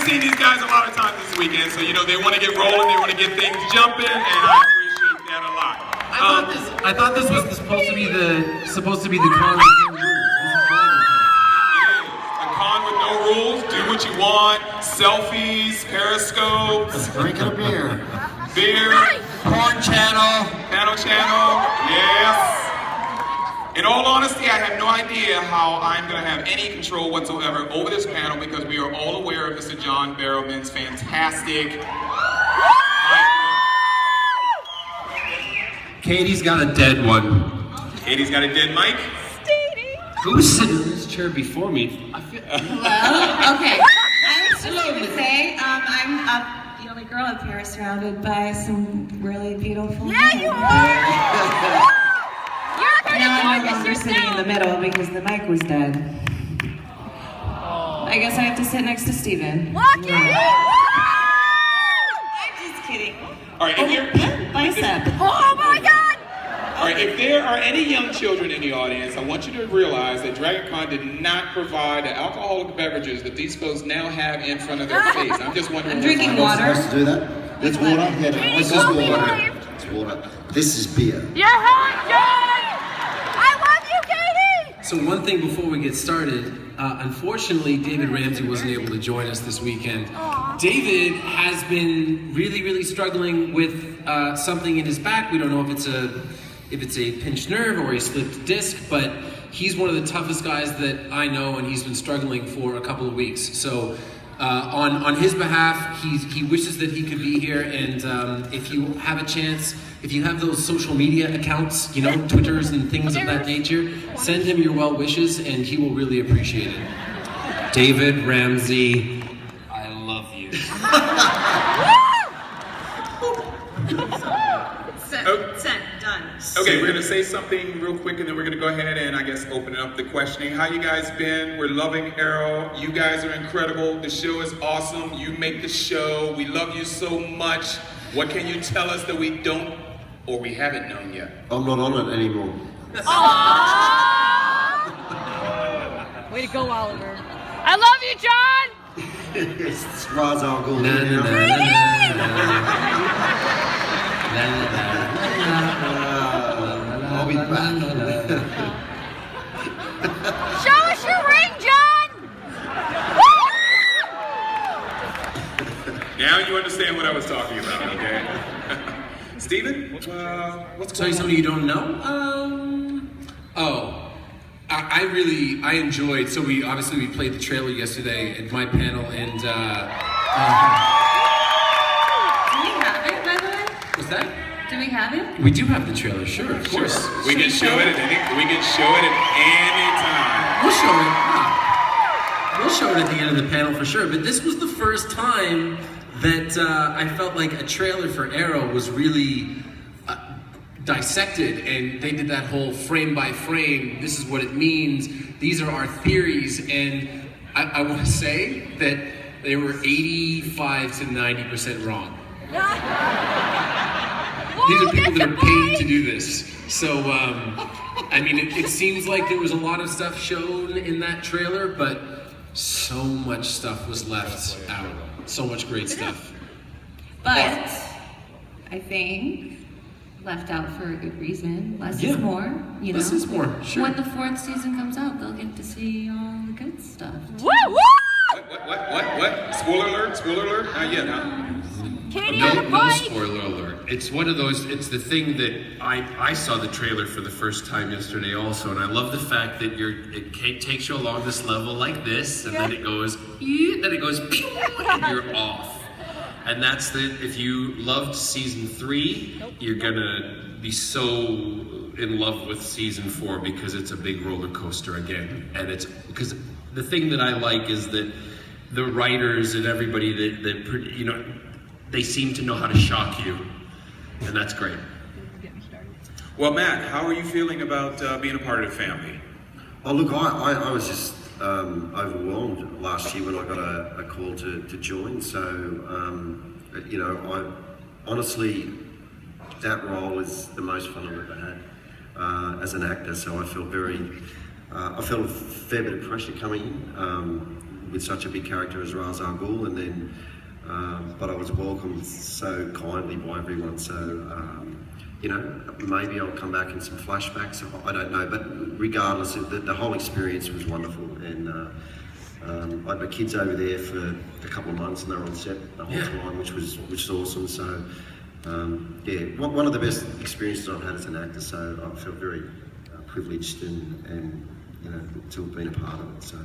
seen these guys a lot of times this weekend, so you know they want to get rolling, they want to get things jumping, and I appreciate that a lot. I thought this was supposed to be the con with no rules. A con with no ruls. Do what you want. Selfies, periscopes. Drinking a beer. Beer. Porn channel. Panel channel. Yes. In all honesty, I have no idea how I'm going to have any control whatsoever over this panel because we are all aware of Mr. John Barrowman's fantastic. Katie's got a dead one. Katie's got a dead mic. Who was sitting in this chair before me? Well, okay. I was just going to say, I'm the only girl up here surrounded by some really beautiful men. Yeah, you are! Now I'm no longer sitting in the middle because the mic was dead. I guess I have to sit next to Steven. Lucky! I'm just kidding. All right, if you're... Bicep. Oh my God! All right, if there are any young children in the audience, I want you to realize that DragonCon did not provide the alcoholic beverages that these folks now have in front of their face. I'm just wondering. I'm drinking water. Supposed to do that? It's water? Yeah, no, this is water. It's water. This is beer. You're hot, John! I love you, Katie! So one thing before we get started, unfortunately, David Ramsey wasn't able to join us this weekend. Aww. David has been really struggling with something in his back. We don't know if it's a pinched nerve or a slipped disc, but he's one of the toughest guys that I know, and he's been struggling for a couple of weeks. So on his behalf, he wishes that he could be here, and if you have a chance, if you have those social media accounts, you know, Twitters and things of that nature, send him your well wishes, and he will really appreciate it. David Ramsey, I love you. Sent. Done. Okay, we're gonna say something real quick, and then we're gonna go ahead and I guess open up the questioning. How you guys been? We're loving Arrow. You guys are incredible. The show is awesome. You make the show. We love you so much. What can you tell us that we don't or we haven't known yet? I'm not on it anymore. Way to go, Oliver. I love you, John! It's Ra's al Ghul. I'll be back. Show us your ring, John! Now you understand what I was talking about, okay? Steven, what's going Tell you on? something you don't know? I enjoyed, so we played the trailer yesterday at my panel, and Do we have it, by the way? what's that? Do we have it? We do have the trailer, sure, of course. We can show it at any time. We'll show it at the end of the panel for sure, but this was the first time that I felt like a trailer for Arrow was really dissected, and they did that whole frame by frame, this is what it means, these are our theories, and I want to say that they were 85 to 90% wrong. These are people that are paid to do this. So, I mean, it seems like there was a lot of stuff shown in that trailer, but so much stuff was left out. So much great stuff. But I think left out for a good reason. Less is more, you know. Less is more, sure. When the 4th season comes out, they'll get to see all the good stuff. Woo, woo! What? Spoiler alert? Not yet, huh? Katie on the No bike! spoiler alert. It's one of those, it's the thing that I saw the trailer for the first time yesterday also, and I love the fact that it takes you along this level like this, and then it goes, pew, and you're off. And that's if you loved season 3, you're gonna be so in love with season 4 because it's a big roller coaster again. And it's, because the thing that I like is that the writers and everybody that you know, they seem to know how to shock you, and that's great. Well, Matt, how are you feeling about being a part of the family? Oh, look, I was just overwhelmed last year when I got a call to join. So, you know, honestly, that role is the most fun I've ever had as an actor. So I feel I felt a fair bit of pressure coming in. with such a big character as Ra's al Ghul, and then but I was welcomed so kindly by everyone. So maybe I'll come back in some flashbacks. I don't know, but regardless, the whole experience was wonderful, and I had my kids over there for a couple of months, and they were on set the whole time, which was awesome. So one of the best experiences I've had as an actor. So I felt very privileged and to have been a part of it. So.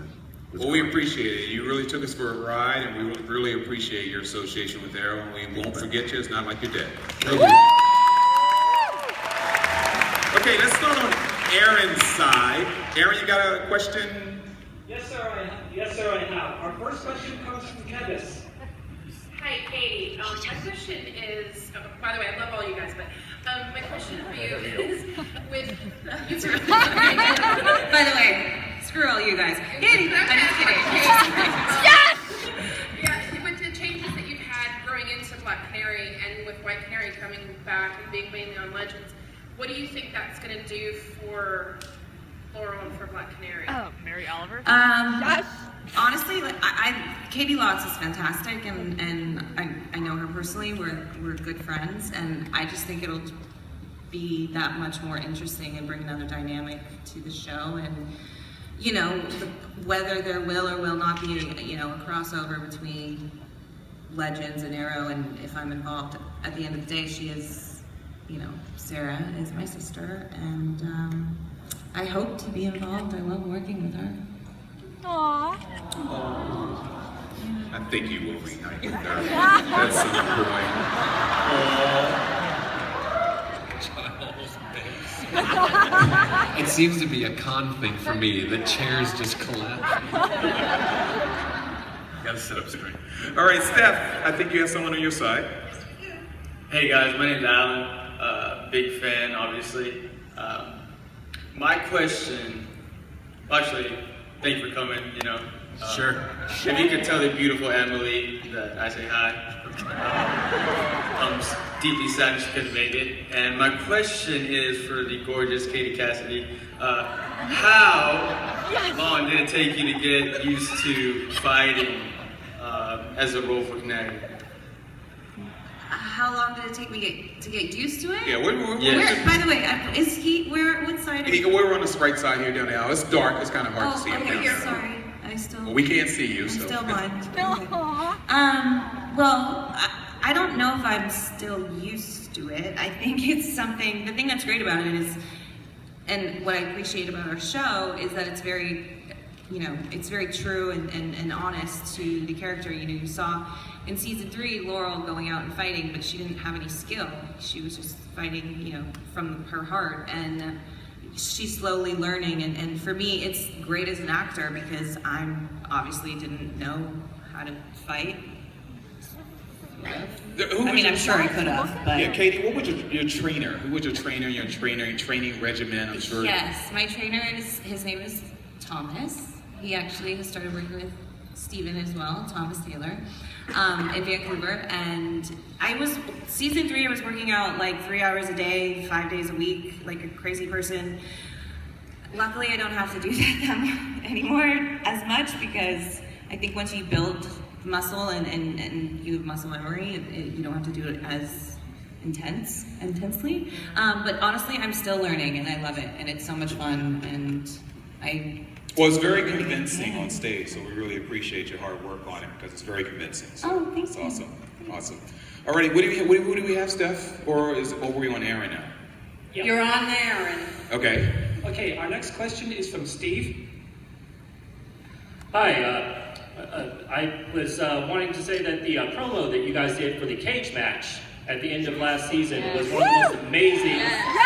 Well, we appreciate it. You really took us for a ride, and we really appreciate your association with Arrow, and we won't forget you. It's not like you're dead. Thank you. Okay, let's start on Aaron's side. Aaron, you got a question? Yes, sir, I have. Our first question comes from Candace. Hi, Katie. My question is, by the way, I love all you guys, but my question for you is with... By the way, screw all you guys. Katie, I'm just kidding. Yes! Yeah, with the changes that you've had growing into Black Canary and with White Canary coming back and being mainly on Legends, what do you think that's going to do for Laurel and for Black Canary? Oh, Mary Oliver? Yes. Honestly, Katie Lotz is fantastic, and I know her personally. We're good friends, and I just think it'll be that much more interesting and bring another dynamic to the show. And whether there will or will not be a crossover between Legends and Arrow, and if I'm involved, at the end of the day, she is, Sarah is my sister, and I hope to be involved. I love working with her. Aww. I think you will reunite with her at some point. It seems to be a con thing for me. The chairs just collapse. Gotta sit up straight. All right, Steph, I think you have someone on your side. Hey guys, my name's Alan. Big fan, obviously. My question, actually, thank you for coming, Sure. If you could tell the beautiful Emily that I say hi. I'm deeply sad she couldn't make it. And my question is for the gorgeous Katie Cassidy. How long did it take you to get used to fighting as a role for Canary? How long did it take me to get used to it? Yeah, Where, by the way, is he, what side? We're on the right side here down the aisle. It's dark, it's kind of hard to see him down there. Sorry. Well, we can't see you, I'm so. still blind. Aww. Well, I don't know if I'm still used to it. I think it's something, the thing that's great about it is, and what I appreciate about our show is that it's very, it's very true and honest to the character. You saw in season 3, Laurel going out and fighting, but she didn't have any skill. She was just fighting, from her heart. And she's slowly learning, and for me, it's great as an actor because I obviously didn't know how to fight. I'm sure I could have, but... Yeah, Katie, what was your trainer? Who was your trainer, your training regimen, I'm sure? Yes, my trainer his name is Thomas. He actually has started working with Steven as well, Thomas Taylor, in Vancouver. And season 3, I was working out like 3 hours a day, 5 days a week, like a crazy person. Luckily, I don't have to do that anymore as much because I think once you build muscle and you have muscle memory, you don't have to do it as intensely. But honestly, I'm still learning and I love it, and it's so much fun, and Well, it's very convincing on stage, so we really appreciate your hard work on it because it's very convincing. So Oh, thank it's you. awesome. All right, who do we have, Steph? Or were we on Aaron now? Yep. You're on there, Aaron. Okay. Okay, our next question is from Steve. Hi, I was wanting to say that the promo that you guys did for the cage match at the end of last season was one of the most amazing,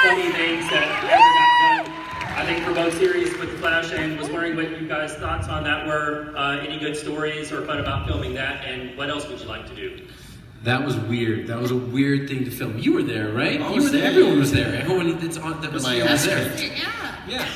funny things that ever got done. I think for both series with The Flash, and was wondering what you guys' thoughts on that were, any good stories or fun about filming that, and what else would you like to do? That was weird. That was a weird thing to film. You were there, right? I You was were there. there. Everyone was there. Everyone that was My there was there. Yeah. Yeah.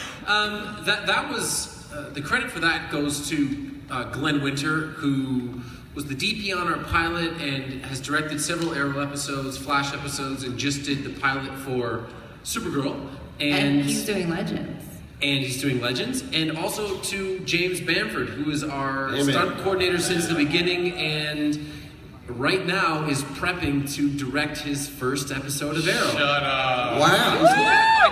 That was the credit for that goes to Glenn Winter, who was the DP on our pilot and has directed several Arrow episodes, Flash episodes, and just did the pilot for Supergirl. And he's doing Legends. and he's doing Legends, and also to James Bamford, who is our stunt coordinator since the beginning, and right now is prepping to direct his first episode of Arrow. Shut up. Wow.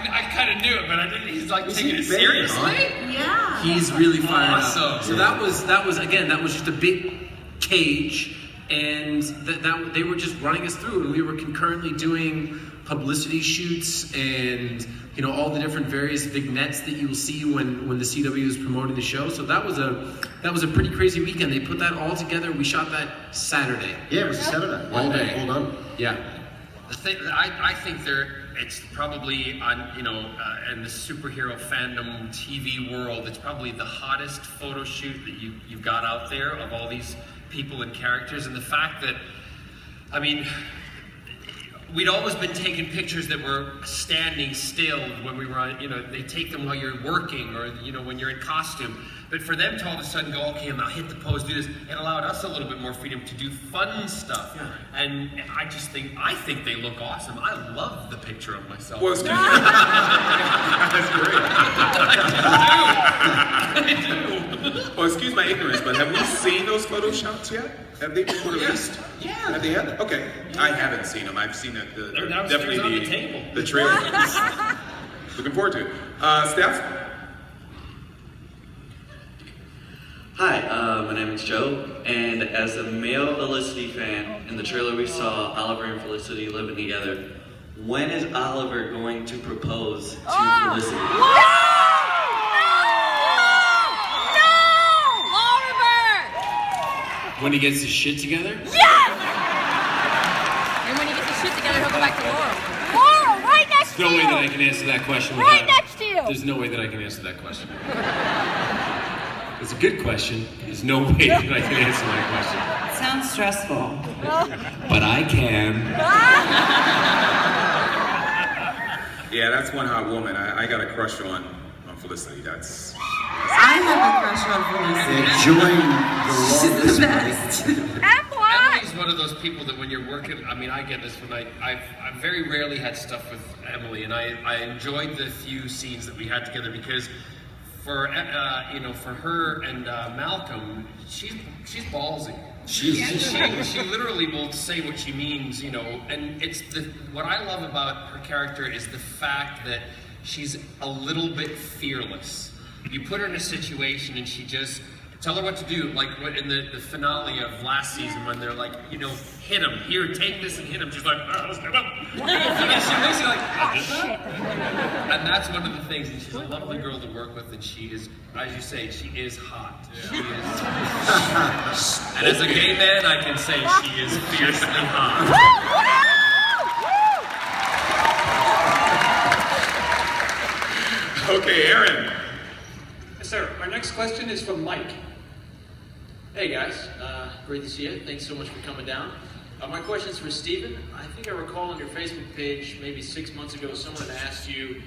I kind of knew it, but I didn't. He's like taking it seriously. Yeah. He's really fired Awesome. up. So that was just a big cage, and that they were just running us through, and we were concurrently doing publicity shoots and all the different various vignettes that you'll see when the CW is promoting the show. So that was a pretty crazy weekend. They put that all together. We shot that Saturday. Yeah, it was a Saturday. All day. All done. Yeah. The thing, I think it's probably on, in the superhero fandom TV world, it's probably the hottest photo shoot that you've got out there of all these people and characters. And the fact that, we'd always been taking pictures that were standing still when we were on, they take them while you're working or, when you're in costume. But for them to all of a sudden go, okay, and I'll hit the pose, do this, it allowed us a little bit more freedom to do fun stuff. Yeah. And I think they look awesome. I love the picture of myself. Well, excuse me. That's great. I do. Well, excuse my ignorance, but have we seen those photo shots yet? Have they been released? Yeah. Have they had them? Okay. Yeah. I haven't seen them. I've seen definitely on the table. The trailer. Looking forward to it. Steph? Hi, my name is Joe, and as a male Felicity fan, in the trailer we saw Oliver and Felicity living together. When is Oliver going to propose to Felicity? When he gets his shit together? Yes! And when he gets his shit together, he'll go back to Laurel. Laurel, right next to you! There's no way that I can answer that question. Right next to you! There's no way that I can answer that question. It's a good question. There's no way that I can answer that question. Sounds stressful. But I can. Yeah, that's one hot woman. I got a crush on Felicity. I have a crush on Felicity. Enjoying the longest. Emily's one of those people that when you're working, I get this when I've very rarely had stuff with Emily, and I enjoyed the few scenes that we had together because for her and Malcolm, she's ballsy. She literally will say what she means, and it's what I love about her character is the fact that she's a little bit fearless. You put her in a situation and she just tell her what to do, like what in the finale of last season when they're like, hit him, here, take this and hit him. She's like, let's hit him. And she looks like, I did that? And that's one of the things, and she's a lovely girl to work with, and she is, as you say, she is hot. She is. And as a gay man, I can say she is fiercely hot. Okay, Aaron. Yes, sir. Our next question is from Mike. Hey guys, great to see you. Thanks so much for coming down. My question is for Steven. I think I recall on your Facebook page maybe 6 months ago someone had asked you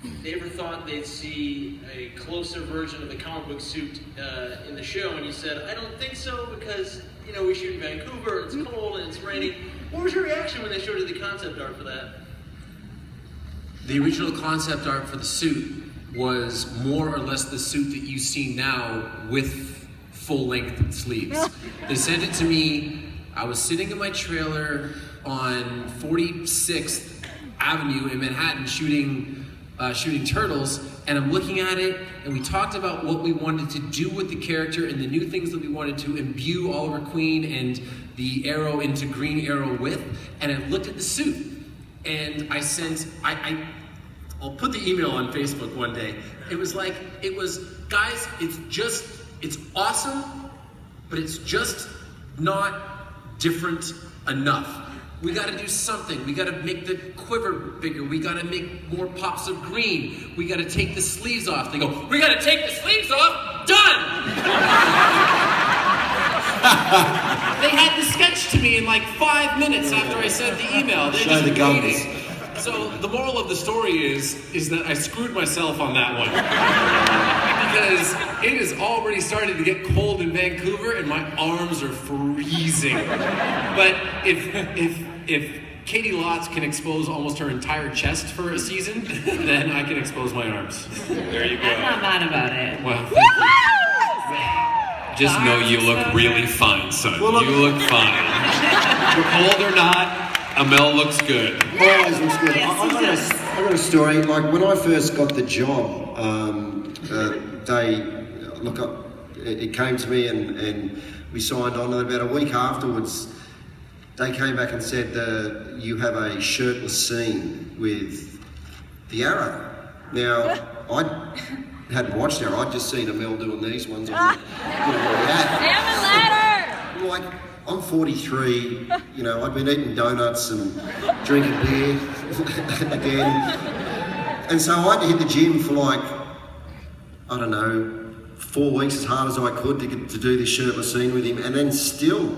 if they ever thought they'd see a closer version of the comic book suit in the show, and you said, I don't think so because, we shoot in Vancouver, it's cold and it's raining. What was your reaction when they showed you the concept art for that? The original concept art for the suit was more or less the suit that you see now with full-length sleeves. They sent it to me. I was sitting in my trailer on 46th Avenue in Manhattan shooting Turtles, and I'm looking at it, and we talked about what we wanted to do with the character and the new things that we wanted to imbue Oliver Queen and the Arrow into Green Arrow with, and I looked at the suit, and I sent, I'll put the email on Facebook one day. It was guys, it's awesome, but it's just not different enough. We gotta do something. We gotta make the quiver bigger. We gotta make more pops of green. We gotta take the sleeves off. They go, we gotta take the sleeves off? Done! They had the sketch to me in like 5 minutes after I sent the email. They're Show just the guns. waiting. So the moral of the story is that I screwed myself on that one. Because it is already starting to get cold in Vancouver and my arms are freezing. But if Katie Lotz can expose almost her entire chest for a season, then I can expose my arms. There you go. I'm not mad about it. Well, just know you look really fine, son. Well, look- You look fine. Old or not, Amell looks good. Always looks good. Yes, I got a story. Like when I first got the job, it came to me and we signed on. And about a week afterwards, they came back and said, "You have a shirtless scene with the Arrow." Now, I hadn't watched Arrow. I'd just seen Amell doing these ones on the ad. Salmon ladder! I'm like, I'm 43, I've been eating donuts and drinking beer again. And so I had to hit the gym for like, 4 weeks as hard as I could to do this shirtless scene with him. And then still,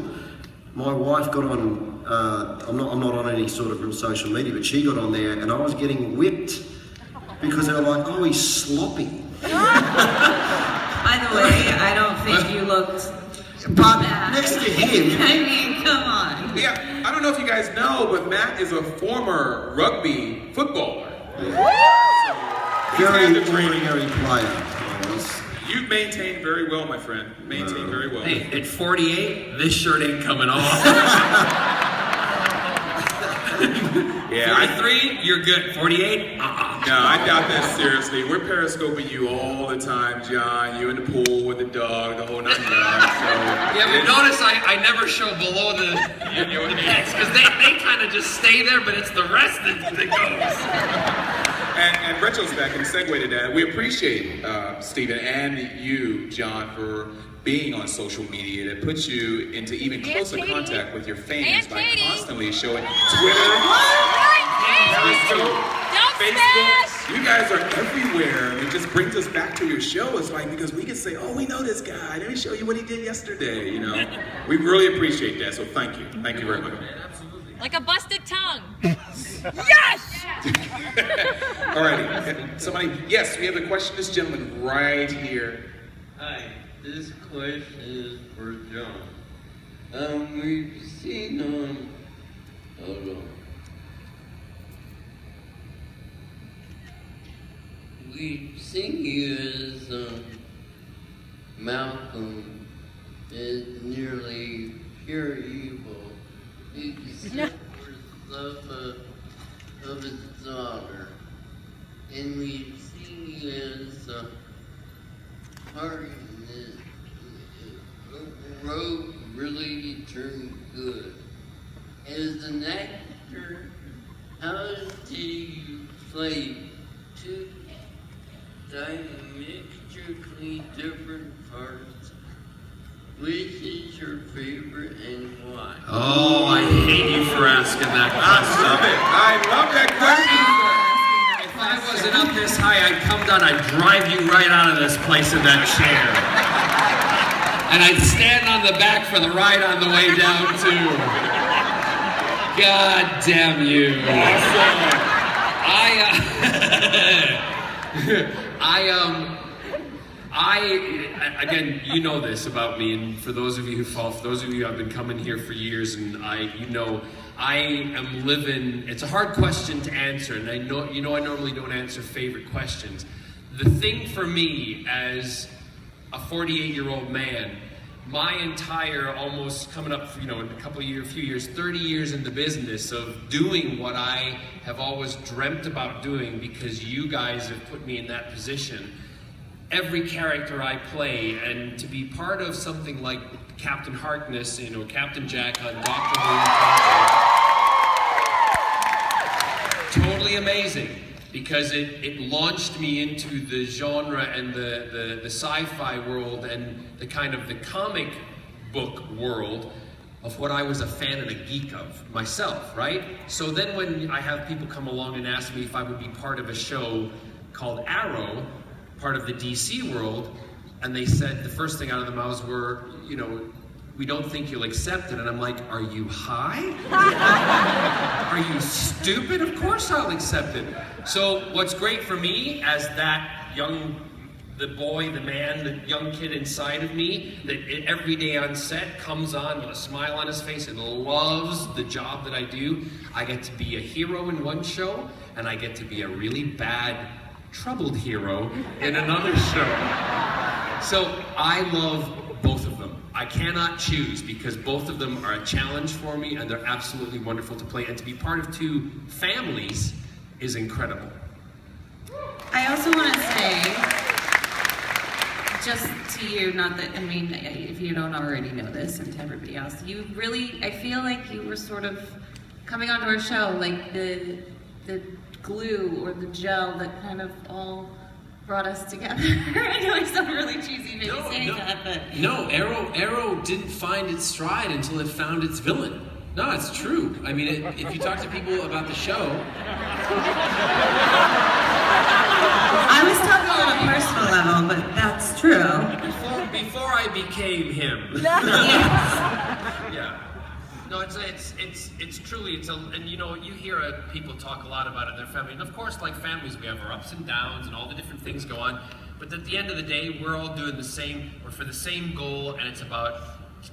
my wife got on, I'm not on any sort of real social media, but she got on there and I was getting whipped because they were like, oh, he's sloppy. By the way, I don't think you looked But bad. next to him, I mean, come on. Yeah, I don't know if you guys know, but Matt is a former rugby footballer. very had the training. ordinary player. You've maintained very well, my friend. Maintained very well. Hey, at 48, this shirt ain't coming off. Yeah, 43, you're good. 48, No, I doubt that seriously. We're periscoping you all the time, John. You in the pool with the dog, the whole 9 yards. So Yeah, but notice I never show below the because they kind of just stay there, but it's the rest that goes. And retrospect and segue to that, we appreciate Stephen and you, John, for being on social media that puts you into even closer Katie. contact with your fans And by Katie. constantly showing Twitter, Periscope, Don't Facebook. smash! You guys are everywhere. It just brings us back to your show. It's like, because we can say, oh, we know this guy. Let me show you what he did yesterday, We really appreciate that, so thank you. Thank you very much. Like a busted tongue. Yes! Alrighty, somebody, yes, we have a question. This gentleman right here. Hi, this question is for John. We've seen hold on. We've seen you as Malcolm is nearly pure evil. Except for love of his daughter. And we've seen you as Harden. The road really turned good. As an actor, how do you play two diametrically different parts? Which is your favorite and why? Oh, I hate you for asking that I question. love it. I love that question. If I wasn't up this high, I'd come down, I'd drive you right out of this place in that chair. And I'd stand on the back for the ride on the way down, too. God damn you. Again, you know this about me, and for those of you who I've been coming here for years, and I am living. It's a hard question to answer, and I normally don't answer favorite questions. The thing for me as a 48-year-old man, my entire almost coming up, in a few years, 30 years in the business of doing what I have always dreamt about doing because you guys have put me in that position. Every character I play, and to be part of something like Captain Harkness, Captain Jack on Doctor Who, totally amazing, because it launched me into the genre and the sci-fi world and the kind of the comic book world of what I was a fan and a geek of myself, right? So then when I have people come along and ask me if I would be part of a show called Arrow, part of the DC world, and they said the first thing out of their mouths were, we don't think you'll accept it. And I'm like, are you high? Are you stupid? Of course I'll accept it. So what's great for me as that young the boy, the man, the young kid inside of me that every day on set comes on with a smile on his face and loves the job that I do. I get to be a hero in one show, and I get to be a really bad, troubled hero in another show. So I love both of them. I cannot choose because both of them are a challenge for me, and they're absolutely wonderful to play. And to be part of two families is incredible. I also want to say, just to you, not that, I mean, if you don't already know this, and to everybody else, you really, I feel like you were sort of coming onto our show, like the glue or the gel that kind of all brought us together. I know I sound really cheesy maybe saying that, but... No, Arrow didn't find its stride until it found its villain. No, it's true. I mean, if you talk to people about the show... I was talking on a personal level, but that's true. Before I became him. Yeah. No, it's truly, and you know, you hear people talk a lot about it in their family, and of course, like families, we have our ups and downs and all the different things go on, but at the end of the day, we're all doing we're for the same goal, and it's about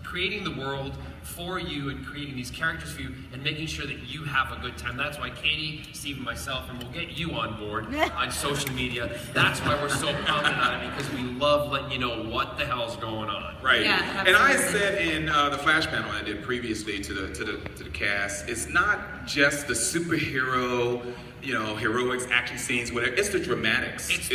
creating the world for you and creating these characters for you and making sure that you have a good time. That's why Katie, Steve, and myself, and we'll get you on board on social media. That's why we're so pumped about it, because we love letting you know what the hell's going on. Right. Yeah, and I said in the flash panel I did previously to the cast, it's not just the superhero, you know, heroics, action scenes, whatever. It's the dramatics. It's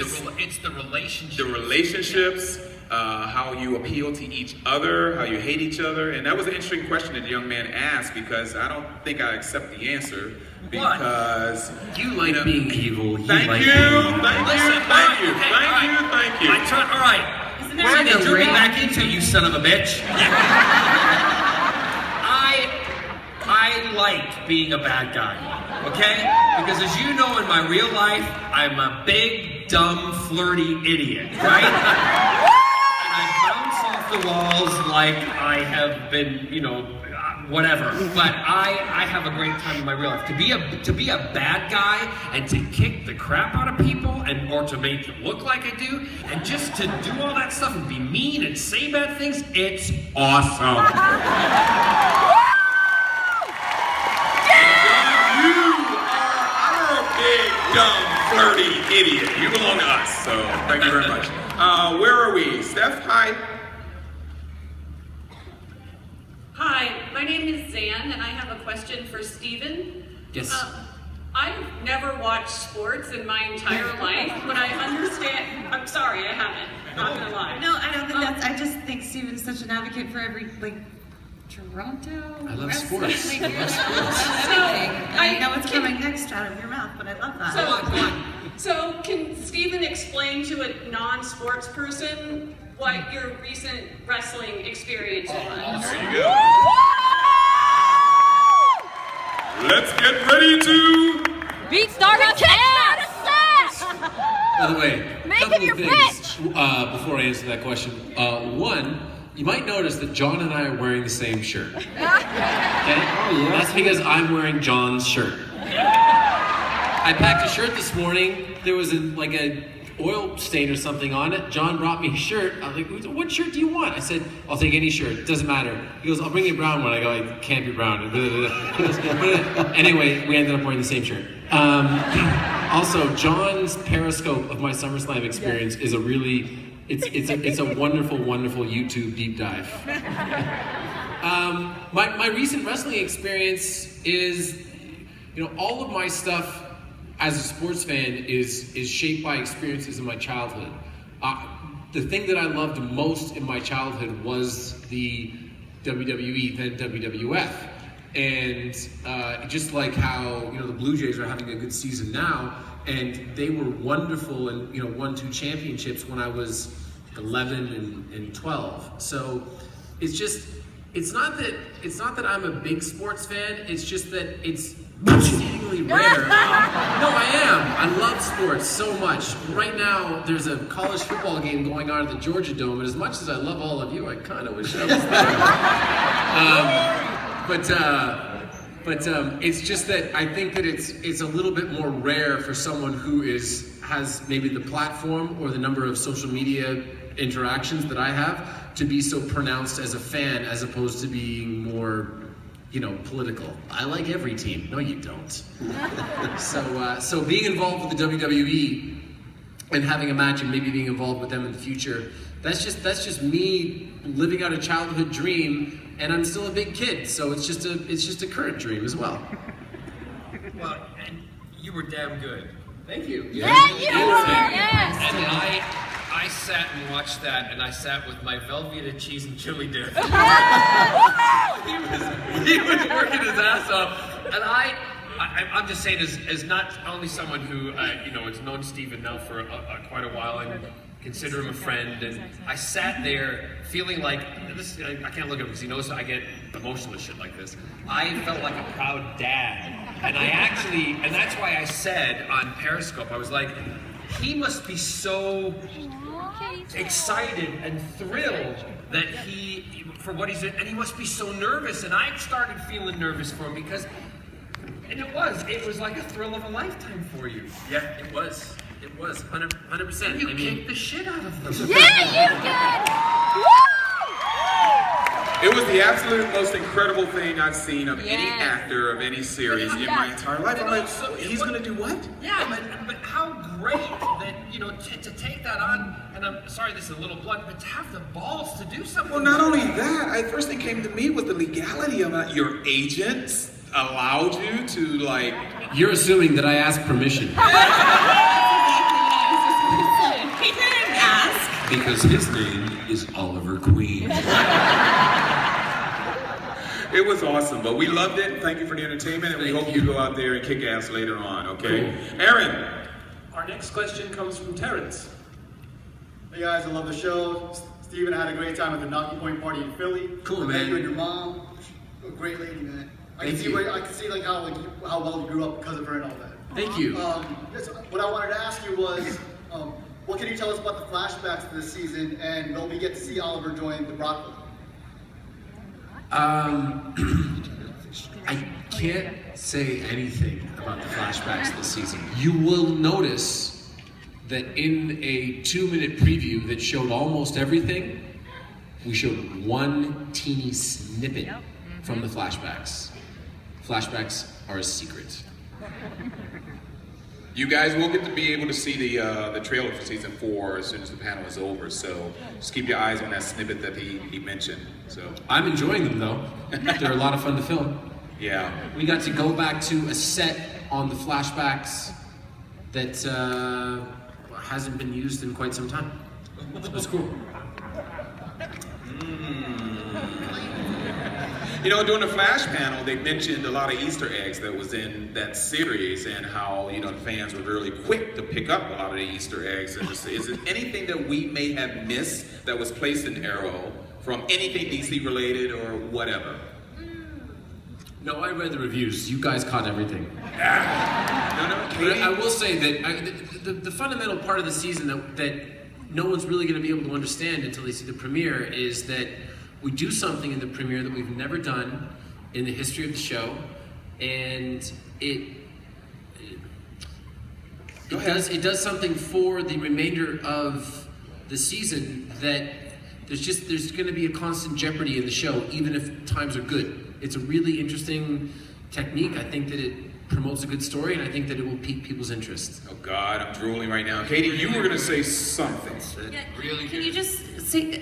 the relationships. The relationships. How you appeal to each other, how you hate each other. And that was an interesting question that the young man asked, because I don't think I accept the answer. Because you like being evil. Thank you. All right. We're going to turn back into you, son of a bitch. I liked being a bad guy, okay? Because as you know, in my real life, I'm a big, dumb, flirty idiot, right? The walls like I have been, you know, whatever. But I have a great time in my real life. To be a bad guy and to kick the crap out of people or to make it look like I do, and just to do all that stuff and be mean and say bad things, it's awesome. You are our big, dumb, flirty idiot. You belong to us. So thank you very much. Where are we? Steph, hi. Hi, my name is Zan, and I have a question for Steven. Yes. I've never watched sports in my entire life, but I understand. I'm sorry, I haven't. Not gonna lie. No, I don't think that's. I just think Steven's such an advocate for every Toronto. I love wrestling. sports. Like, I love sports. I know what's coming next out of your mouth, but I love that. So can Steven explain to a non-sports person what your recent wrestling experience was? There you go. Let's get ready to beat Stardust ass. By the way, a Make couple him your of things before I answer that question. One, you might notice that John and I are wearing the same shirt. Okay? That's because I'm wearing John's shirt. I packed a shirt this morning. There was an oil stain or something on it. John brought me a shirt. I was like, what shirt do you want? I said, I'll take any shirt. Doesn't matter. He goes, I'll bring you a brown one. I go, it can't be brown. Anyway, we ended up wearing the same shirt. Also, John's Periscope of my SummerSlam experience is a really, it's a wonderful, wonderful YouTube deep dive. My recent wrestling experience is, you know, all of my stuff as a sports fan is shaped by experiences in my childhood. The thing that I loved most in my childhood was the WWE, then WWF. And just like how, you know, the Blue Jays are having a good season now, and they were wonderful and, you know, won 2 championships when I was 11 and 12. So it's not that I'm a big sports fan, it's just that it's exceedingly rare. No, I am. I love sports so much. Right now, there's a college football game going on at the Georgia Dome, and as much as I love all of you, I kind of wish I was there. But it's just that I think that it's a little bit more rare for someone who has maybe the platform or the number of social media interactions that I have to be so pronounced as a fan as opposed to being more, political. I like every team. No, you don't. So being involved with the WWE and having a match and maybe being involved with them in the future, that's just me living out a childhood dream. And I'm still a big kid, so it's just a current dream as well. Well, and you were damn good. Thank you. Yeah, you were. Yes. And I sat and watched that, and I sat with my Velveeta cheese and chili dip. he was working his ass off, and I'm just saying, as not only someone who has known Steven now for quite a while and consider him a friend, and I sat there feeling like this. I can't look at him because he knows I get emotional with shit like this. I felt like a proud dad, and that's why I said on Periscope, I was like, he must be so excited and thrilled that for what he's doing, and he must be so nervous, and I started feeling nervous for him because, and it was like a thrill of a lifetime for you. Yeah, it was. It was 100%. You kicked the shit out of them. Yeah, you did! It was the absolute most incredible thing I've seen of any actor of any series in my entire life. I'm like, so he's gonna do what? Yeah, but how great that to take that on. And I'm sorry, this is a little blunt, but to have the balls to do something. Well, not only that, first thing came to me was the legality of it. Your agents allowed you to You're assuming that I asked permission. He didn't ask. Because his name is Oliver Queen. It was awesome, but we loved it. Thank you for the entertainment, and we hope you go out there and kick ass later on, okay? Cool. Aaron. Our next question comes from Terrence. Hey guys, I love the show. Steven, I had a great time at the Knocking Point party in Philly. Cool, man. Met you and your mom. A great lady, man. I can see how well you grew up because of her and all that. Thank you. What I wanted to ask you was, what can you tell us about the flashbacks of this season, and will we get to see Oliver join the Broccoli? I can't say anything about the flashbacks this season. You will notice that in a 2-minute preview that showed almost everything, we showed one teeny snippet from the flashbacks. Flashbacks are a secret. You guys will get to be able to see the trailer for season 4 as soon as the panel is over. So just keep your eyes on that snippet that he mentioned. So I'm enjoying them though. They're a lot of fun to film. Yeah. We got to go back to a set on the flashbacks that hasn't been used in quite some time. It was cool. During the Flash panel, they mentioned a lot of Easter eggs that was in that series and how, the fans were really quick to pick up a lot of the Easter eggs. And is there anything that we may have missed that was placed in Arrow from anything DC related or whatever? No, I read the reviews. You guys caught everything. No, But I will say that the fundamental part of the season that no one's really going to be able to understand until they see the premiere is that we do something in the premiere that we've never done in the history of the show, and it does something for the remainder of the season that there's going to be a constant jeopardy in the show, even if times are good. It's a really interesting technique. I think that it promotes a good story, and I think that it will pique people's interest. Oh God, I'm drooling right now. Katie, you were going to say something. Yeah, can you just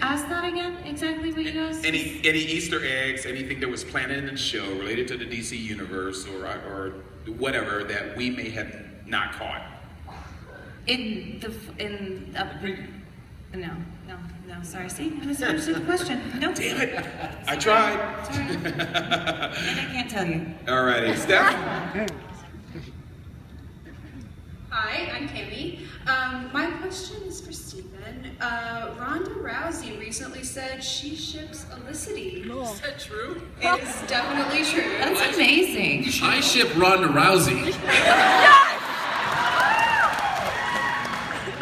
ask that again? Exactly what you guys? Any Easter eggs, anything that was planted in the show related to the DC universe or whatever that we may have not caught? No, sorry. See, I misunderstood the question. No. Damn it. I tried. Sorry. And I can't tell you. Alrighty, Steph. Hi, I'm Kimmy. My question is for Steven. Ronda Rousey recently said she ships Felicity. Is that true? It is definitely true. That's amazing. I ship Ronda Rousey.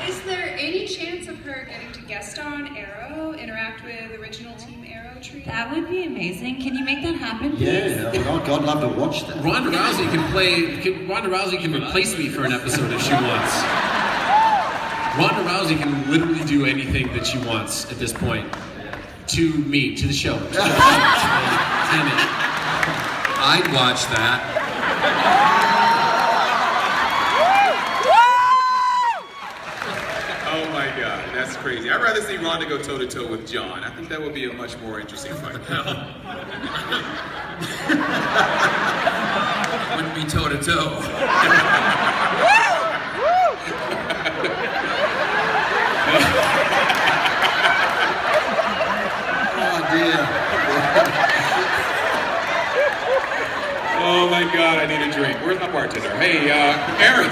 Is there any chance of her getting to guest on Arrow, interact with original Team Arrow trio? That would be amazing. Can you make that happen, please? Yeah, I'd love to watch that. Ronda Rousey can replace me for an episode if she wants. Ronda Rousey can literally do anything that she wants at this point. To me, to the show. To the I'd watch that. Oh my God, that's crazy. I'd rather see Ronda go toe to toe with John. I think that would be a much more interesting fight. Wouldn't be toe to toe. Oh dear. Oh my God, I need a drink. Where's my bartender? Hey, Aaron,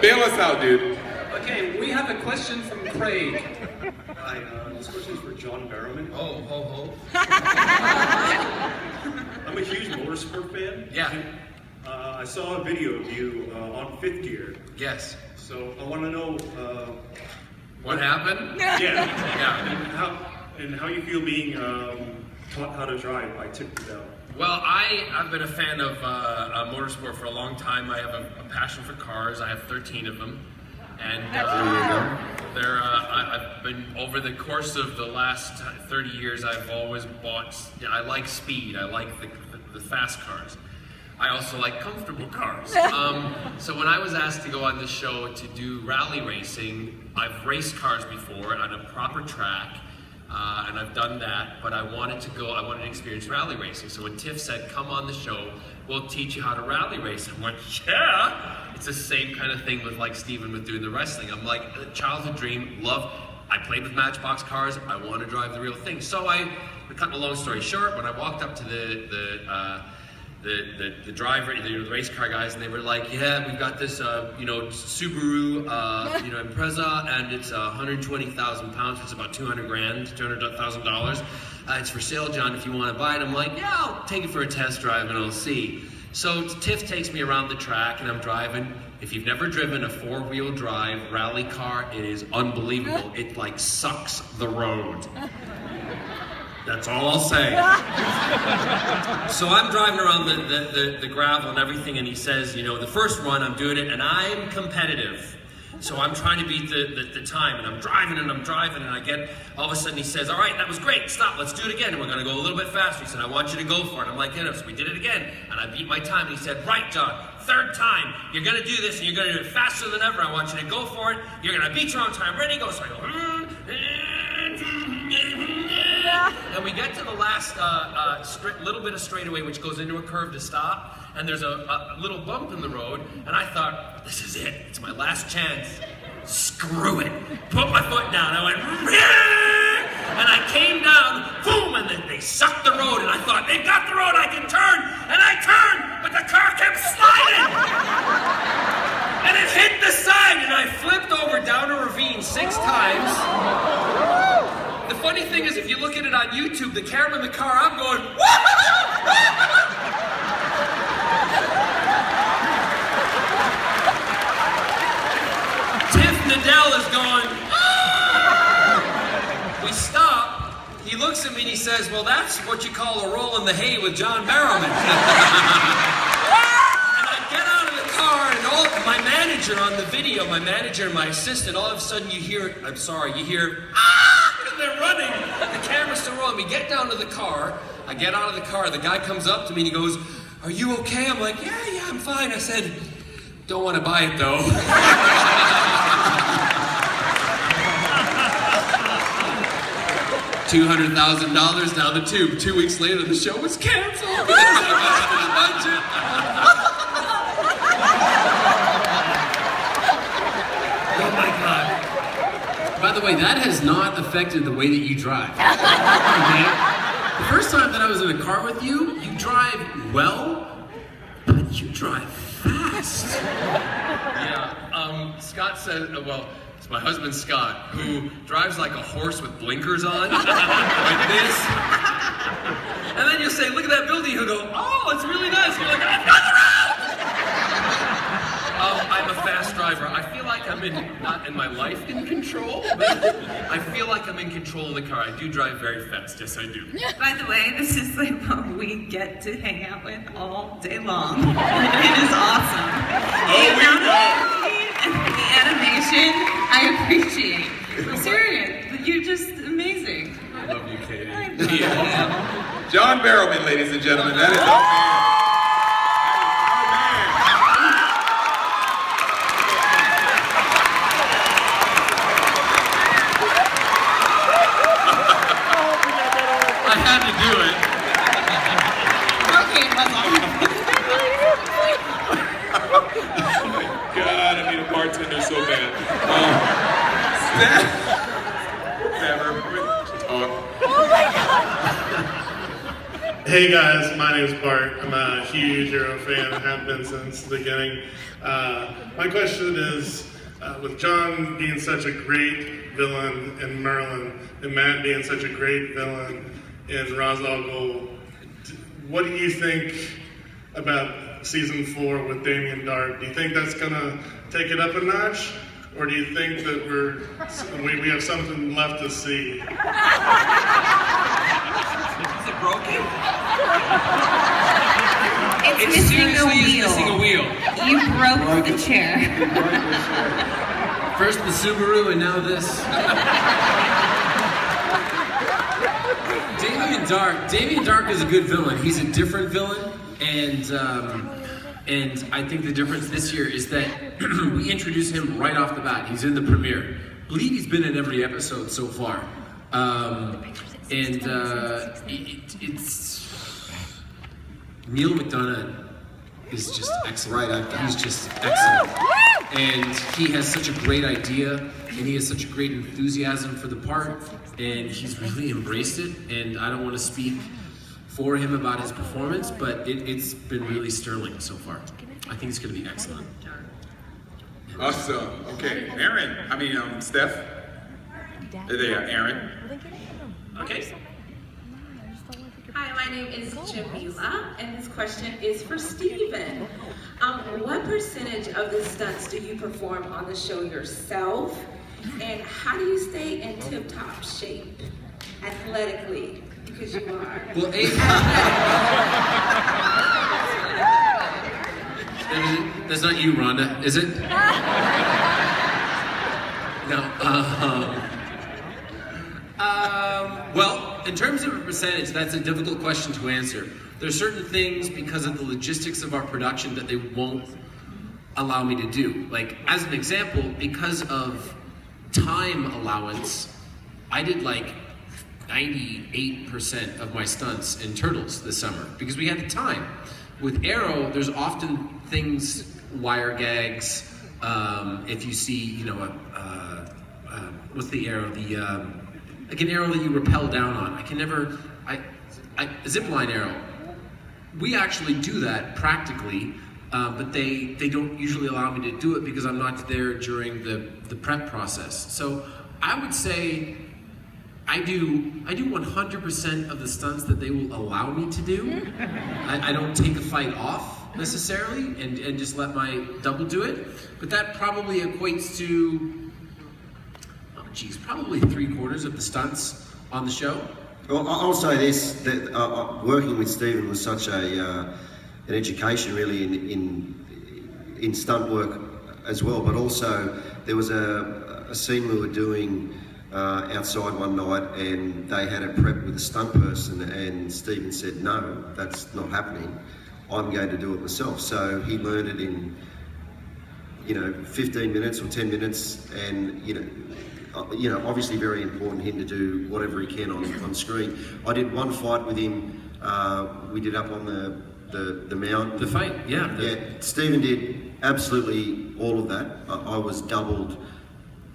bail us out, dude. Okay, we have a question from Craig. Hi, this question is for John Barrowman. Oh, ho, ho. I'm a huge motorsport fan. Yeah. I saw a video of you on Fifth Gear. Yes. So I want to know What happened? Yeah. Yeah. And how you feel being taught how to drive by Tip Nable. Well, I've been a fan of motorsport for a long time. I have a passion for cars. I have 13 of them. And I've been, over the course of the last 30 years, I've always bought, I like speed. I like the fast cars. I also like comfortable cars. So when I was asked to go on the show to do rally racing, I've raced cars before on a proper track. And I've done that, but I wanted to experience rally racing. So when Tiff said, come on the show, we'll teach you how to rally race, I went, yeah! It's the same kind of thing with like Steven with doing the wrestling. I'm like, childhood dream, I played with Matchbox cars, I want to drive the real thing. So cutting a long story short, when I walked up to the driver, the race car guys, and they were like, yeah, we've got this, Subaru, Impreza, and it's 120,000 pounds, it's about $200,000. It's for sale, John, if you want to buy it. I'm like, yeah, I'll take it for a test drive and I'll see. So Tiff takes me around the track and I'm driving. If you've never driven a four-wheel drive rally car, it is unbelievable. It like sucks the road. That's all I'll say. So I'm driving around the gravel and everything, and he says, the first run I'm doing it, and I'm competitive. So I'm trying to beat the time, and I'm driving, and I get, all of a sudden he says, all right, that was great, stop, let's do it again, and we're gonna go a little bit faster. He said, I want you to go for it. I'm like, so we did it again, and I beat my time, and he said, right, John, third time, you're gonna do this, and you're gonna do it faster than ever. I want you to go for it, you're gonna beat your own time, ready, go. So I go, and we get to the last little bit of straightaway, which goes into a curve to stop, and there's a little bump in the road, and I thought, this is it, it's my last chance. Screw it. Put my foot down. I went, and I came down, boom, and then they sucked the road, and I thought, they got the road, I can turn, and I turned, but the car kept sliding. And it hit the side, and I flipped over down a ravine 6 times. The funny thing is, if you look at it on YouTube, the camera in the car, I'm going, Tiff Nable is going, we stop, he looks at me and he says, well, that's what you call a roll in the hay with John Barrowman. And I get out of the car, and my manager on the video, my manager and my assistant, all of a sudden you hear, you hear, and they're running, the camera's still rolling. We get down to the car, I get out of the car, the guy comes up to me and he goes, are you okay? I'm like, yeah, I'm fine. I said, don't want to buy it though. $200,000 down the tube. 2 weeks later, the show was canceled because I wasn't in the budget. Oh my God. By the way, that has not affected the way that you drive. Okay? The first time that I was in a car with you, you drive well, but you drive fast. Yeah, Scott said, it's my husband Scott, who drives like a horse with blinkers on, like this. And then you'll say, look at that building, he'll go, oh, it's really nice. You're like, I've got the road! I'm a fast driver. I feel like like I'm not in my life in control, but I feel like I'm in control of the car. I do drive very fast, yes I do. By the way, this is like what we get to hang out with all day long. It is awesome. Oh, we know. The animation, I appreciate. I'm serious. You're just amazing. I love you, Katie. Yeah. John Barrowman, ladies and gentlemen, that is our man. I had to do it. Okay, Oh my God, I need a bartender so bad. Never. Oh my God. Hey guys, my name is Bart. I'm a huge Arrow fan, have been since the beginning. My question is, with John being such a great villain in Merlin, and Matt being such a great villain in Ra's al Ghul, what do you think about season 4 with Damien Dark? Do you think that's gonna take it up a notch? Or do you think that we have something left to see? Is it broken? It's missing a wheel. Missing a wheel. You broke the chair. First the Subaru and now this. Damien Dark is a good villain. He's a different villain, and I think the difference this year is that we introduce him right off the bat. He's in the premiere. I believe he's been in every episode so far, it's Neil McDonough is just excellent. Right actor. He's just excellent, and he has such a great idea, and he has such a great enthusiasm for the part, and he's really embraced it. And I don't want to speak for him about his performance, but it's been really sterling so far. I think it's going to be excellent. Awesome. Okay, Steph. There, Aaron. Okay. Hi, my name is Jamila, and this question is for Steven. What percentage of the stunts do you perform on the show yourself? And how do you stay in tip-top shape athletically? Because you are. Well, that's not you, Rhonda, is it? No. Well, in terms of a percentage, that's a difficult question to answer. There are certain things, because of the logistics of our production, that they won't allow me to do. Like, as an example, because of time allowance, I did like 98% of my stunts in Turtles this summer because we had the time. With Arrow, there's often things, wire gags. If you see, what's the arrow? Like an arrow that you rappel down on. A zipline arrow. We actually do that practically, but they don't usually allow me to do it because I'm not there during the prep process. So I would say I do 100% of the stunts that they will allow me to do. I don't take a fight off necessarily and just let my double do it. But that probably equates to, probably 3/4 of the stunts on the show. Well, I'll say this, that working with Stephen was such an education really in stunt work as well, but also there was a scene we were doing outside one night and they had a prep with a stunt person and Stephen said, no, that's not happening. I'm going to do it myself. So he learned it in, 15 minutes or 10 minutes and, obviously very important him to do whatever he can on screen. I did one fight with him, we did up on the mount. The fight, yeah. Stephen did absolutely all of that. I was doubled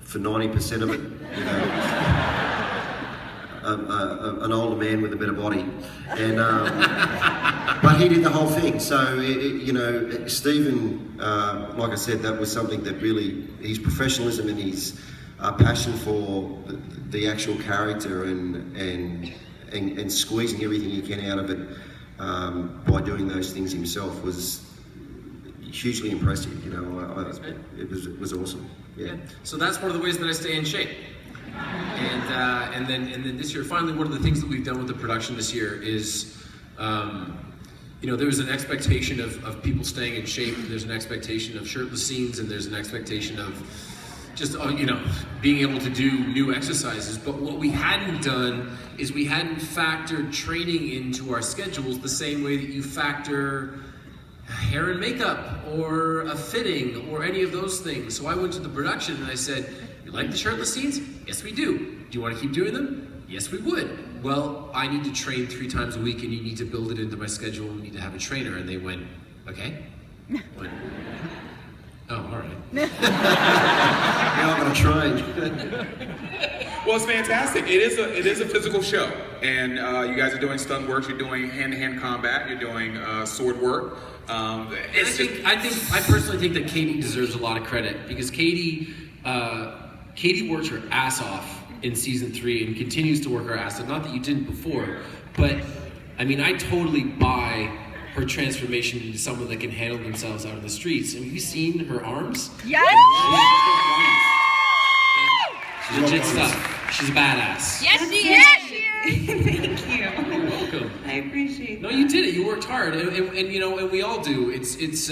for 90% of it. An older man with a better body, and but he did the whole thing. So Stephen, like I said, that was something that really his professionalism and his passion for the actual character and squeezing everything he can out of it by doing those things himself was hugely impressive. You know, it was awesome. Yeah. So that's one of the ways that I stay in shape. And then this year, finally, one of the things that we've done with the production this year is, you know, there was an expectation of people staying in shape. There's an expectation of shirtless scenes, and there's an expectation of just, you know, being able to do new exercises. But what we hadn't done is we hadn't factored training into our schedules the same way that you factor hair and makeup or a fitting or any of those things. So I went to the production and I said, you like the shirtless scenes? Yes, we do. Do you want to keep doing them? Yes, we would. Well, I need to train 3 times a week and you need to build it into my schedule. We need to have a trainer. And they went, okay. Went, oh, all right. You're not going to train. Well, it's fantastic. It is a physical show, and you guys are doing stunt work. You're doing hand-to-hand combat. You're doing sword work. I personally think that Katie deserves a lot of credit because Katie worked her ass off in season 3 and continues to work her ass off. Not that you didn't before, but I mean, I totally buy her transformation into someone that can handle themselves out on the streets. Have you seen her arms? Yes! She's legit stuff. She's a badass. Yes, she is! Thank you. You're welcome. I appreciate that. No, you did it. You worked hard, and you know, and we all do. It's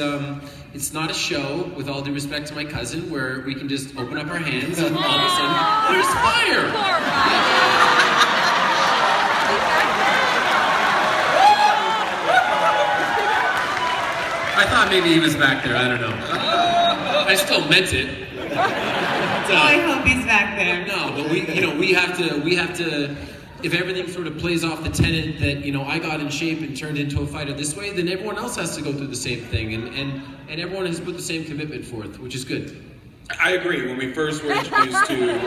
not a show, with all due respect to my cousin, where we can just open up our hands and all of a sudden there's fire. I thought maybe he was back there. I don't know. I still meant it. I hope he's back there. No, but we have to. If everything sort of plays off the tenet that, you know, I got in shape and turned into a fighter this way, then everyone else has to go through the same thing, and everyone has put the same commitment forth, which is good. I agree. When we first were introduced to,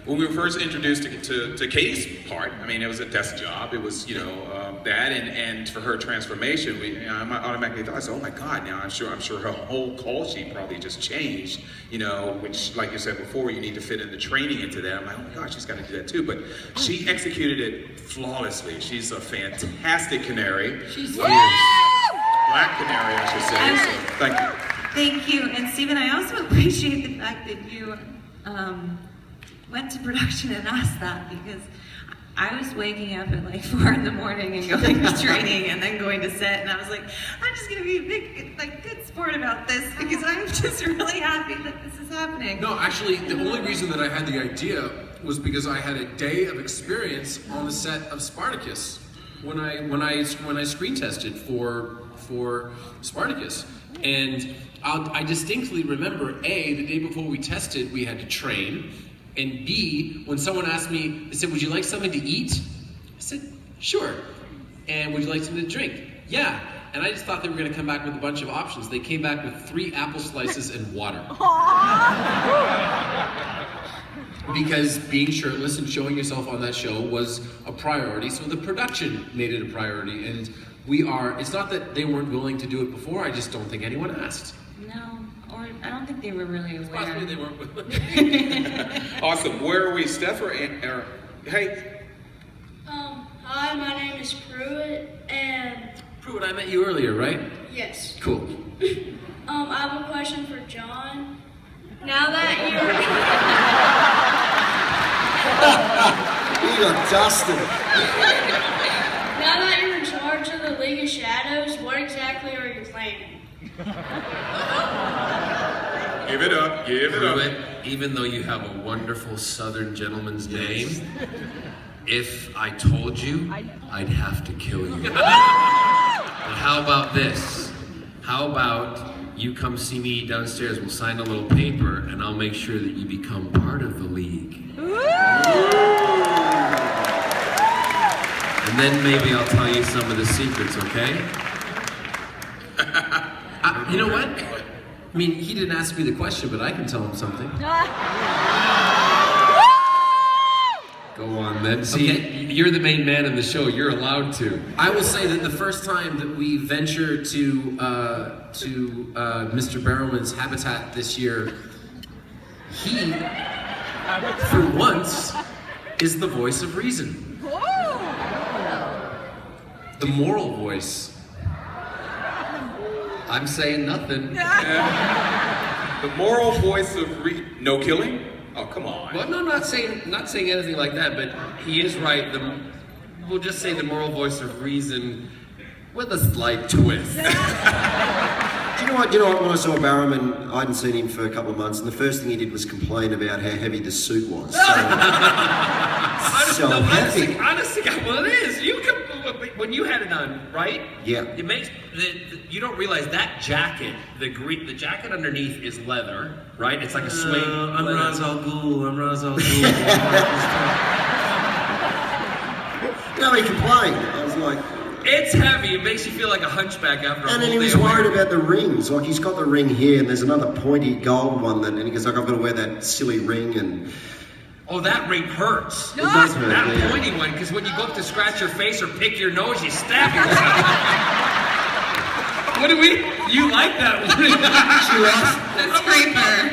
when we were first introduced to Katie's part, I mean, it was a desk job. It was, you know, that, and for her transformation, I automatically thought, oh my God, now I'm sure her whole call sheet probably just changed, you know, which, like you said before, you need to fit in the training into that. I'm like, oh my God, she's got to do that too. But she executed it flawlessly. She's a fantastic canary. She's Black canary, I should say. So, thank you. Thank you. And Stephen, I also appreciate the fact that you went to production and asked that, because I was waking up at like 4 in the morning and going to training and then going to set, and I was like, I'm just going to be a big, good sport about this because I'm just really happy that this is happening. No, actually, the only reason that I had the idea was because I had a day of experience on the set of Spartacus when I screen tested for Spartacus, and I distinctly remember, A, the day before we tested, we had to train, and B, when someone asked me, they said, would you like something to eat? I said, sure. And would you like something to drink? Yeah. And I just thought they were going to come back with a bunch of options. They came back with 3 apple slices and water. Because being shirtless and showing yourself on that show was a priority, so the production made it a priority. And it's not that they weren't willing to do it before, I just don't think anyone asked. No, or I don't think they were really aware. Possibly they weren't willing. Awesome. Where are we, Steph or hey? Hi, my name is Pruitt, and... Pruitt, I met you earlier, right? Yes. Cool. I have a question for John. Now that You got dusted. Now that you're in charge of the League of Shadows, what exactly are you planning? Give it up. Pruitt, even though you have a wonderful Southern gentleman's name, if I told you, I'd have to kill you. But how about this? How about you come see me downstairs, we'll sign a little paper, and I'll make sure that you become part of the League. And then maybe I'll tell you some of the secrets, okay? You know what? I mean, he didn't ask me the question, but I can tell him something. Go on then. See, okay. You're the main man in the show. You're allowed to. I will say that the first time that we venture to Mr. Barrowman's habitat this year, he, for once, is the voice of reason. The moral voice. I'm saying nothing. The moral voice of no killing? Oh, come on. Well, no, I'm not saying anything like that, but he is right. We'll just say the moral voice of reason with a slight twist. Do you know what? When I saw Barrowman, I hadn't seen him for a couple of months, and the first thing he did was complain about how heavy the suit was. So heavy. Honestly, well, it is. When you had it on, right? Yeah. It makes you don't realize that jacket, the jacket underneath is leather, right? It's like a suede. I'm Ra's al Ghul. I'm Ra's al Ghul. You know, he complained. I was like, it's heavy. It makes you feel like a hunchback after a whole and then he day was of worried wearing. about the rings. Like, he's got the ring here, and there's another pointy gold one, and he goes, like, I've got to wear that silly ring, and... Oh, that ring hurts. It does hurt, that yeah. pointy one, because when you go up to scratch your face or pick your nose, you stab yourself. What do we... You like that one? She loves... The scraper.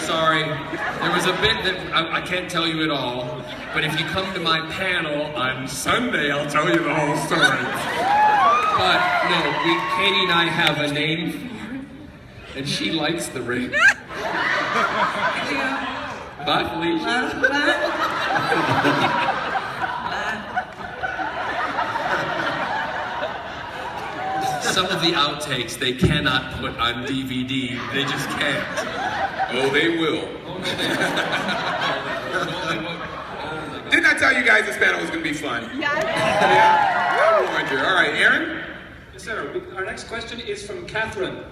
Sorry. There was a bit that I can't tell you it all, but if you come to my panel on Sunday, I'll tell you the whole story. But no, Katie and I have a name for her, and she likes the ring. Bye, Felicia. Some of the outtakes they cannot put on DVD. They just can't. Oh, they will. Didn't I tell you guys this panel was going to be fun? Yeah. I warned you. All right, Aaron? Yes, sir. Our next question is from Catherine.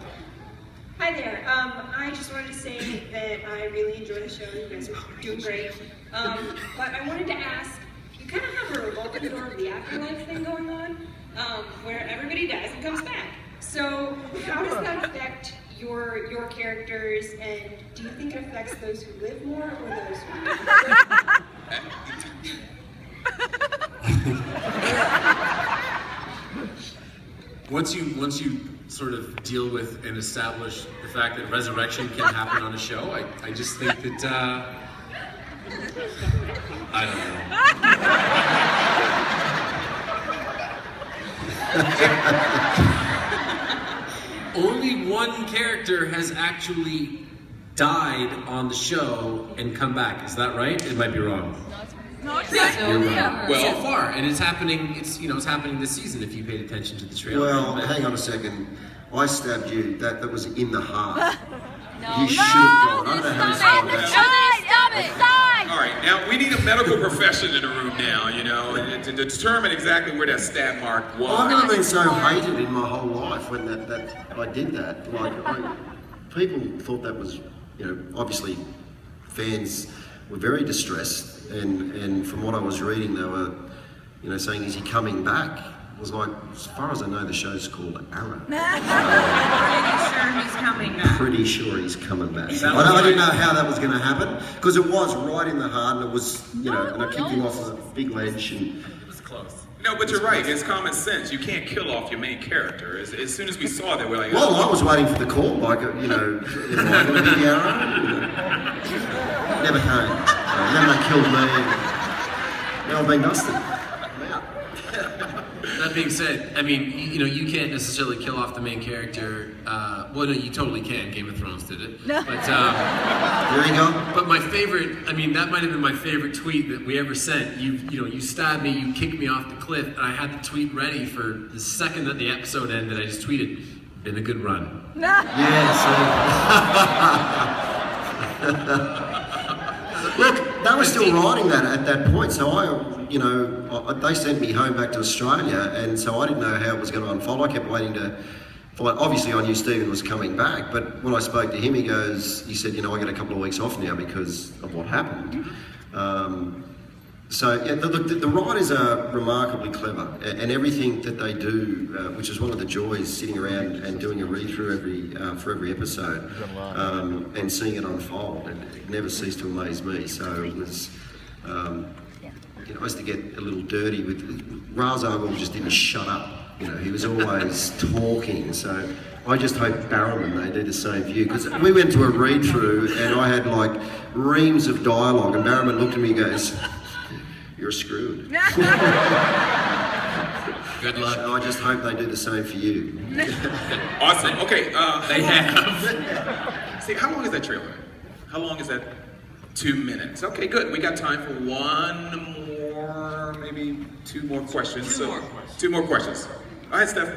Hi there. I just wanted to say that I really enjoy the show. You guys are doing great. But I wanted to ask, you kind of have a revolving door of the afterlife thing going on, where everybody dies and comes back. So how does that affect your characters, and do you think it affects those who live more or those who Once you sort of deal with and establish the fact that resurrection can happen on a show, I just think that I don't know. Only one character has actually died on the show and come back. Is that right? It might be wrong. You're right. Well, so far, and it's happening. It's happening this season. If you paid attention to the trailer. Well, hang on a second. I stabbed you. That was in the heart. No, You should have gone. I don't know how you saw that. Stop it! All right, now we need a medical profession in the room now, to determine exactly where that stab mark was. I've never been so hated in my whole life when I did that. Like, people thought that was, obviously fans were very distressed, and from what I was reading, they were, saying, is he coming back? I was like, as far as I know, the show's called Arrow. Pretty sure he's coming back. I didn't know how that was going to happen, because it was right in the heart, and it was, and I kicked him off a big ledge, and it was close. No, but you're right. It's common sense. You can't kill off your main character. As soon as we saw that, we're like, well, I was waiting for the call, like, am I going to be the Arrow? Never came. Then they killed me. Now I've been dusted. That being said, I mean, you can't necessarily kill off the main character. Well, no, you totally can. Game of Thrones did it. But there you go. But my favorite, that might have been my favorite tweet that we ever sent. You stabbed me, you kicked me off the cliff, and I had the tweet ready for the second that the episode ended. I just tweeted, "Been a good run." Look, they were still writing that at that point, so they sent me home back to Australia, and so I didn't know how it was going to unfold. I kept waiting to find. Obviously, I knew Stephen was coming back, but when I spoke to him, he said, I got a couple of weeks off now because of what happened. The writers are remarkably clever, and everything that they do, which is one of the joys, sitting around and doing a read-through for every episode, and seeing it unfold, and it never ceased to amaze me. So it was, I used to get a little dirty with Ra's al Ghul. Just didn't shut up. He was always talking. So I just hope Barrowman, they do the same for you, because we went to a read-through and I had like reams of dialogue, and Barrowman looked at me and goes, you're screwed. Good luck. So I just hope they do the same for you. Awesome. Okay. They have. See, how long is that trailer? How long is that? 2 minutes. Okay, good. We got time for one more, maybe two more questions. Two more questions. All right, Steph.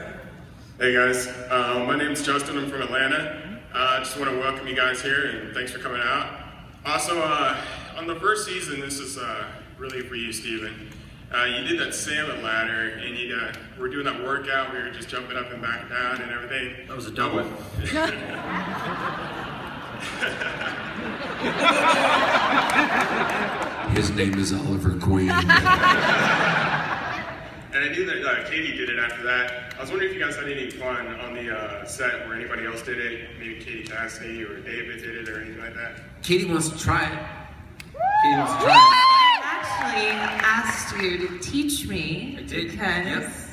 Hey guys, my name's Justin. I'm from Atlanta. I just want to welcome you guys here and thanks for coming out. Also, on the first season, this is really for you, Steven. You did that salmon ladder and you were doing that workout where you're just jumping up and back and down and everything. That was a double. His name is Oliver Queen. And I knew that Katie did it after that. I was wondering if you guys had any fun on the set where anybody else did it. Maybe Katie Cassidy or David did it or anything like that. Katie wants to try it. Katie wants to try I actually asked you to teach me because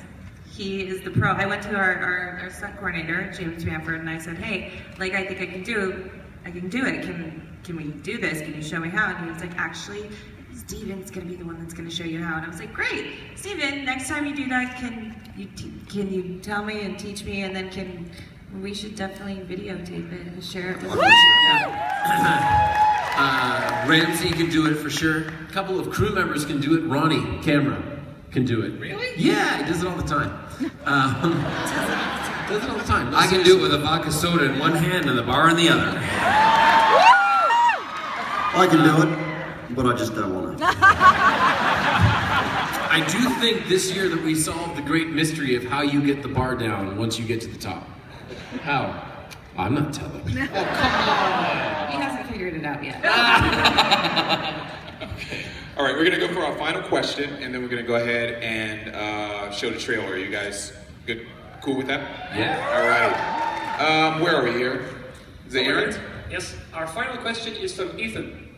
he is the pro. I went to our stunt coordinator, James Manford, and I said, hey, like I think I can do it. Can we do this? Can you show me how? And he was like, actually, Steven's gonna be the one that's gonna show you how. And I was like, great, Steven, next time you do that, can you tell me and teach me, and then we should definitely videotape it and share it with Ramsey can do it for sure. A couple of crew members can do it. Ronnie, camera, can do it. Really? Yeah, he does it all the time. Does it all the time. No, I can do it with a vodka soda in one hand and the bar in the other. I can do it, but I just don't want to. I do think this year that we solved the great mystery of how you get the bar down once you get to the top. How? I'm not telling. He hasn't figured it out yet. All right, we're gonna go for our final question, and then we're gonna go ahead and show the trailer. Are you guys good? Cool with that? Yeah. All right. Where are we here? Is it Aaron? Yes. Our final question is from Ethan.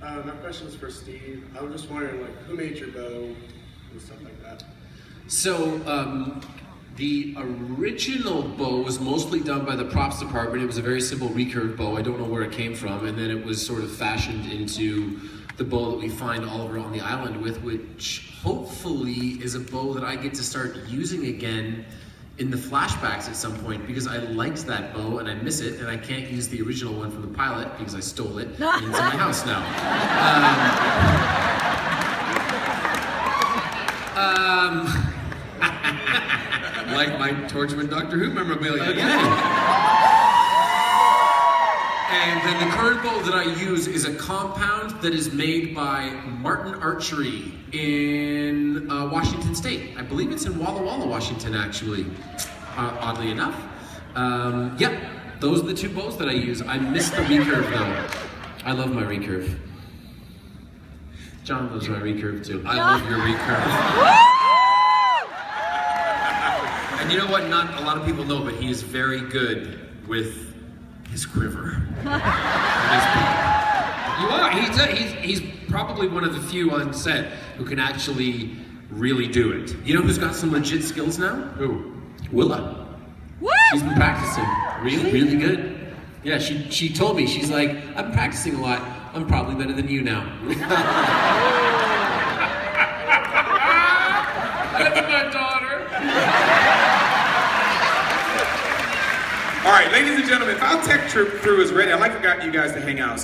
My question is for Steve. I was just wondering, like, who made your bow and stuff like that? So, the original bow was mostly done by the props department. It was a very simple recurve bow. I don't know where it came from. And then it was sort of fashioned into the bow that we find Oliver on the island with, which hopefully is a bow that I get to start using again in the flashbacks at some point, because I liked that bow and I miss it, and I can't use the original one from the pilot because I stole it and it's in my house now. Like my Torchwood Doctor Who memorabilia. And then the current bow that I use is a compound that is made by Martin Archery in Washington State. I believe it's in Walla Walla, Washington, actually, oddly enough. Yep, those are the two bows that I use. I miss the recurve though. I love my recurve. John loves my recurve too. I love your recurve. And you know what? Not a lot of people know, but he is very good with his quiver. You are. He's probably one of the few on set who can actually really do it. You know who's got some legit skills now? Who? Willa. She's been practicing. Really good. Yeah, she told me, she's like, I've been practicing a lot. I'm probably better than you now. That's my daughter. All right, ladies and gentlemen, if our tech crew is ready, I'd like for you guys to hang out.